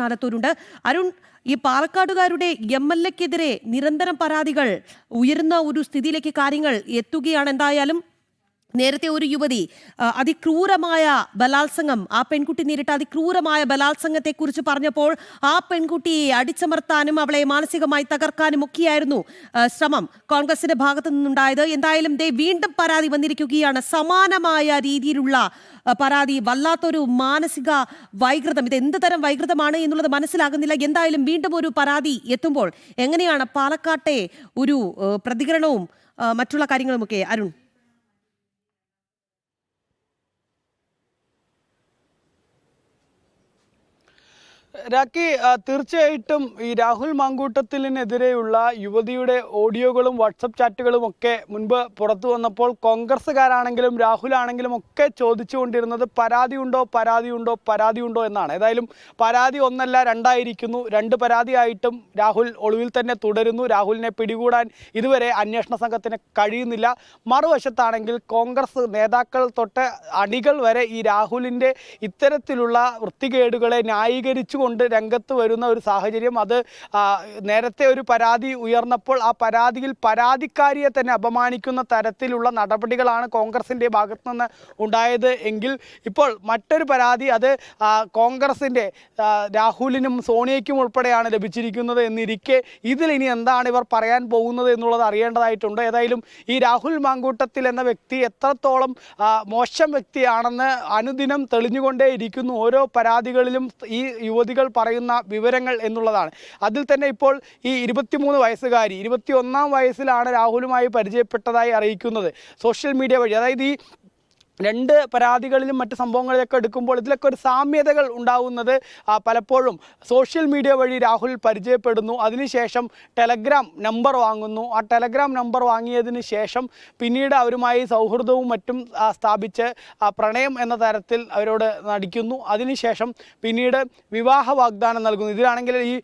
ആലത്തൂരുണ്ട്. അരുൺ, ഈ പാലക്കാടുകാരുടെ MLA-ക്കെതിരെ നിരന്തരം പരാതികൾ ഉയരുന്ന ഒരു സ്ഥിതിയിലേക്ക് കാര്യങ്ങൾ എത്തുകയാണ്. എന്തായാലും നേരത്തെ ഒരു യുവതി അതിക്രൂരമായ ബലാത്സംഗം, ആ പെൺകുട്ടി നേരിട്ട അതിക്രൂരമായ ബലാത്സംഗത്തെക്കുറിച്ച് പറഞ്ഞപ്പോൾ ആ പെൺകുട്ടിയെ അടിച്ചമർത്താനും അവളെ മാനസികമായി തകർക്കാനും ഒക്കെയായിരുന്നു ശ്രമം കോൺഗ്രസിന്റെ ഭാഗത്തു നിന്നുണ്ടായത്. എന്തായാലും വീണ്ടും പരാതി വന്നിരിക്കുകയാണ്. സമാനമായ രീതിയിലുള്ള പരാതി. വല്ലാത്തൊരു മാനസിക വൈകൃതം. ഇത് എന്ത് തരം വൈകൃതമാണ് എന്നുള്ളത് മനസ്സിലാകുന്നില്ല. എന്തായാലും വീണ്ടും ഒരു പരാതി എത്തുമ്പോൾ എങ്ങനെയാണ് പാലക്കാട്ടെ ഒരു പ്രതികരണവും മറ്റുള്ള കാര്യങ്ങളുമൊക്കെ അരുൺ? രാഖി, തീർച്ചയായിട്ടും ഈ രാഹുൽ മാങ്കൂട്ടത്തിനെതിരെയുള്ള യുവതിയുടെ ഓഡിയോകളും വാട്സപ്പ് ചാറ്റുകളും ഒക്കെ മുൻപ് പുറത്തു വന്നപ്പോൾ കോൺഗ്രസ്സുകാരാണെങ്കിലും രാഹുലാണെങ്കിലും ഒക്കെ ചോദിച്ചുകൊണ്ടിരുന്നത് പരാതിയുണ്ടോ എന്നാണ്. ഏതായാലും പരാതി ഒന്നല്ല രണ്ടായിരിക്കുന്നു. 2 പരാതിയായിട്ടും രാഹുൽ ഒളിവിൽ തന്നെ തുടരുന്നു. രാഹുലിനെ പിടികൂടാൻ ഇതുവരെ അന്വേഷണ സംഘത്തിന് കഴിയുന്നില്ല. മറുവശത്താണെങ്കിൽ കോൺഗ്രസ് നേതാക്കൾ തൊട്ട് അണികൾ വരെ ഈ രാഹുലിൻ്റെ ഇത്തരത്തിലുള്ള വൃത്തികേടുകളെ ന്യായീകരിച്ചു രംഗത്ത് വരുന്ന ഒരു സാഹചര്യം. അത് നേരത്തെ ഒരു പരാതി ഉയർന്നപ്പോൾ ആ പരാതിയിൽ പരാതിക്കാരിയെ തന്നെ അപമാനിക്കുന്ന തരത്തിലുള്ള നടപടികളാണ് കോൺഗ്രസിൻ്റെ ഭാഗത്തു നിന്ന് ഉണ്ടായത് എങ്കിൽ ഇപ്പോൾ മറ്റൊരു പരാതി അത് കോൺഗ്രസിൻ്റെ രാഹുലിനും സോണിയയ്ക്കും ഉൾപ്പെടെയാണ് ലഭിച്ചിരിക്കുന്നത് എന്നിരിക്കെ ഇതിൽ ഇനി എന്താണ് ഇവർ പറയാൻ പോകുന്നത് എന്നുള്ളത് അറിയേണ്ടതായിട്ടുണ്ട്. ഏതായാലും ഈ രാഹുൽ മാങ്കൂട്ടത്തിൽ എന്ന വ്യക്തി എത്രത്തോളം മോശം വ്യക്തിയാണെന്ന് അനുദിനം തെളിഞ്ഞുകൊണ്ടേയിരിക്കുന്നു ഓരോ പരാതികളിലും ഈ യുവതികൾ പറയുന്ന വിവരങ്ങൾ എന്നുള്ളതാണ്. അതിൽ തന്നെ ഇപ്പോൾ ഈ 23 വയസ്സുകാരി 21ാം വയസ്സിലാണ് രാഹുലുമായി പരിചയപ്പെട്ടതായി അറിയിക്കുന്നത് സോഷ്യൽ മീഡിയ വഴി. അതായത് ഈ 2 പരാതികളിലും മറ്റ് സംഭവങ്ങളിലൊക്കെ എടുക്കുമ്പോൾ ഇതിലൊക്കെ ഒരു സാമ്യതകൾ ഉണ്ടാവുന്നത് പലപ്പോഴും സോഷ്യൽ മീഡിയ വഴി രാഹുൽ പരിചയപ്പെടുന്നു. അതിനുശേഷം ടെലഗ്രാം നമ്പർ വാങ്ങുന്നു. ആ ടെലഗ്രാം നമ്പർ വാങ്ങിയതിന് ശേഷം പിന്നീട് അവരുമായി സൗഹൃദവും മറ്റും സ്ഥാപിച്ച് പ്രണയം എന്ന തരത്തിൽ അവരോട് നടിക്കുന്നു. അതിനുശേഷം പിന്നീട് വിവാഹ വാഗ്ദാനം നൽകുന്നു. ഇതിലാണെങ്കിൽ ഈ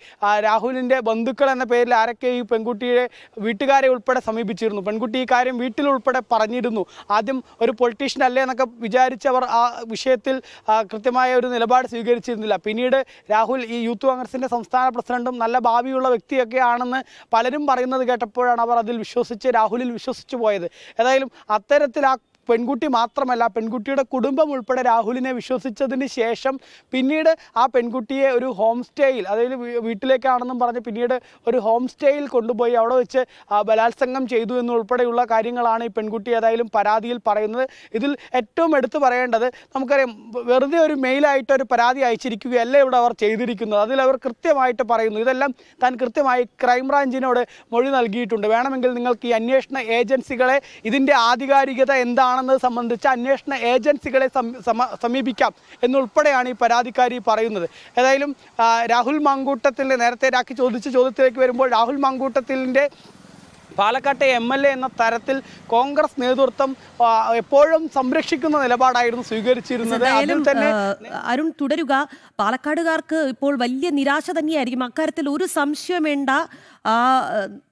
രാഹുലിൻ്റെ ബന്ധുക്കൾ എന്ന പേരിൽ ആരൊക്കെ ഈ പെൺകുട്ടിയെ വീട്ടുകാരെ ഉൾപ്പെടെ സമീപിച്ചിരുന്നു. പെൺകുട്ടി ഈ കാര്യം വീട്ടിലുൾപ്പെടെ പറഞ്ഞിരുന്നു. ആദ്യം ഒരു പൊളിറ്റീഷ്യൻ അല്ലേ എന്നൊക്കെ വിചാരിച്ചവർ ആ വിഷയത്തിൽ കൃത്യമായ ഒരു നിലപാട് സ്വീകരിച്ചിരുന്നില്ല. പിന്നീട് രാഹുൽ ഈ യൂത്ത് കോൺഗ്രസിൻ്റെ സംസ്ഥാന പ്രസിഡന്റും നല്ല ഭാവിയുള്ള വ്യക്തിയൊക്കെ ആണെന്ന് പലരും പറയുന്നത് കേട്ടപ്പോഴാണ് അവർ അതിൽ രാഹുലിൽ വിശ്വസിച്ചു പോയത്. ഏതായാലും അത്തരത്തിൽ ആ പെൺകുട്ടി മാത്രമല്ല പെൺകുട്ടിയുടെ കുടുംബം ഉൾപ്പെടെ രാഹുലിനെ വിശ്വസിച്ചതിന് ശേഷം പിന്നീട് ആ പെൺകുട്ടിയെ ഒരു ഹോം സ്റ്റേയിൽ, അതായത് വീട്ടിലേക്കാണെന്നും പറഞ്ഞ് പിന്നീട് ഒരു ഹോം സ്റ്റേയിൽ കൊണ്ടുപോയി അവിടെ വെച്ച് ബലാത്സംഗം ചെയ്തു എന്നുൾപ്പെടെയുള്ള കാര്യങ്ങളാണ് ഈ പെൺകുട്ടി ഏതായാലും പരാതിയിൽ പറയുന്നത്. ഇതിൽ ഏറ്റവും എടുത്തു പറയേണ്ടത്, നമുക്കറിയാം വെറുതെ ഒരു മെയിലായിട്ട് ഒരു പരാതി അയച്ചിരിക്കുകയല്ല ഇവിടെ അവർ ചെയ്തിരിക്കുന്നത്. അതിലവർ കൃത്യമായിട്ട് പറയുന്നു ഇതെല്ലാം താൻ കൃത്യമായി ക്രൈംബ്രാഞ്ചിനോട് മൊഴി നൽകിയിട്ടുണ്ട്. വേണമെങ്കിൽ നിങ്ങൾക്ക് ഈ അന്വേഷണ ഏജൻസികളെ ഇതിൻ്റെ ആധികാരികത എന്താണെന്നത് സംബന്ധിച്ച് അന്വേഷണ ഏജൻസികളെ സമീപിക്കാം എന്നുൾപ്പെടെയാണ് ഈ പരാതിക്കാരി പറയുന്നത്. ഏതായാലും രാഹുൽ മാങ്കൂട്ടത്തിൽ നേരത്തെ രാഖി ചോദിച്ച ചോദ്യത്തിലേക്ക് വരുമ്പോൾ രാഹുൽ മാങ്കൂട്ടത്തിലിൻ്റെ പാലക്കാട്ടെ MLA എന്ന തരത്തിൽ കോൺഗ്രസ് നേതൃത്വം എപ്പോഴും സംരക്ഷിക്കുന്ന നിലപാടായിരുന്നു സ്വീകരിച്ചിരുന്നത്. അതിൽ തന്നെ അരുൺ തുടരുക. പാലക്കാടുകാർക്ക് ഇപ്പോൾ വലിയ നിരാശ തന്നെയായിരിക്കും. അക്കാര്യത്തിൽ ഒരു സംശയം വേണ്ട.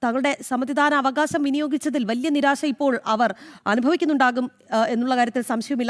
തങ്ങളുടെ സമ്മതിദാന അവകാശം വിനിയോഗിച്ചതിൽ വലിയ നിരാശ ഇപ്പോൾ അവർ അനുഭവിക്കുന്നുണ്ടാകും എന്നുള്ള കാര്യത്തിൽ സംശയമില്ല.